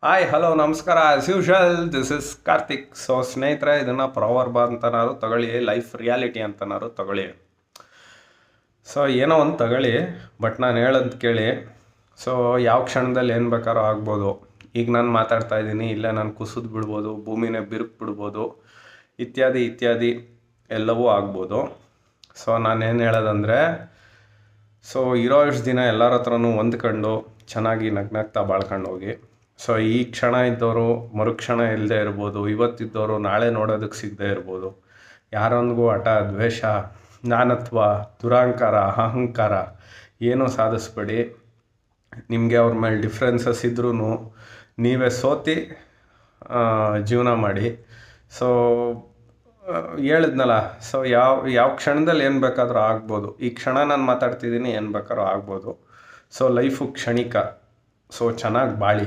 Hi hello ನಮಸ್ಕಾರ as usual this is Karthik. So ಸ್ನೇಹಿತರೆ, ಇದನ್ನು ಪ್ರಾವರ್ಬ್ ಅಂತನಾದ್ರು ತಗೊಳ್ಳಿ, ಲೈಫ್ ರಿಯಾಲಿಟಿ ಅಂತನಾದ್ರು ತಗೊಳ್ಳಿ. ಸೊ ಏನೋ ಒಂದು ತಗೊಳ್ಳಿ, ಬಟ್ ನಾನು ಹೇಳೋದು ಕೇಳಿ. ಸೊ ಯಾವ ಕ್ಷಣದಲ್ಲಿ ಏನು ಬೇಕಾದ್ರೂ ಆಗ್ಬೋದು. ಈಗ ನಾನು ಮಾತಾಡ್ತಾ ಇದ್ದೀನಿ, ಇಲ್ಲೇ ನಾನು ಕುಸಿದು ಬಿಡ್ಬೋದು, ಭೂಮಿನೇ ಬಿರುಕು ಬಿಡ್ಬೋದು, ಇತ್ಯಾದಿ ಇತ್ಯಾದಿ ಎಲ್ಲವೂ ಆಗ್ಬೋದು. ಸೊ ನಾನೇನು ಹೇಳೋದಂದರೆ, ಸೊ ಇರೋ ಇಷ್ಟು ದಿನ ಎಲ್ಲರ ಹತ್ರನೂ ಹೊಂದ್ಕೊಂಡು ಚೆನ್ನಾಗಿ ನಗ್ನಗ್ತಾ ಬಾಳ್ಕೊಂಡು ಹೋಗಿ. ಸೊ ಈ ಕ್ಷಣ ಇದ್ದವರು ಮರುಕ್ಷಣ ಇಲ್ಲದೆ ಇರ್ಬೋದು, ಇವತ್ತಿದ್ದವರು ನಾಳೆ ನೋಡೋದಕ್ಕೆ ಸಿಗದೆ ಇರ್ಬೋದು. ಯಾರೊಂದಿಗೂ ಹಠ, ದ್ವೇಷ, ನಾನತ್ವ, ದುರಹಂಕಾರ, ಅಹಂಕಾರ ಏನೂ ಸಾಧಿಸ್ಬೇಡಿ. ನಿಮಗೆ ಅವ್ರ ಮೇಲೆ ಡಿಫ್ರೆನ್ಸಸ್ ಇದ್ರೂ ನೀವೇ ಸೋತಿ ಜೀವನ ಮಾಡಿ. ಸೊ ಹೇಳಿದ್ನಲ್ಲ, ಸೊ ಯಾವ ಕ್ಷಣದಲ್ಲಿ ಏನು ಬೇಕಾದ್ರೂ ಆಗ್ಬೋದು. ಈ ಕ್ಷಣ ನಾನು ಮಾತಾಡ್ತಿದ್ದೀನಿ, ಏನು ಬೇಕಾದ್ರೂ ಆಗ್ಬೋದು. ಸೊ ಲೈಫು ಕ್ಷಣಿಕ. ಸೊ ಚೆನ್ನಾಗಿ ಬಾಳಿ.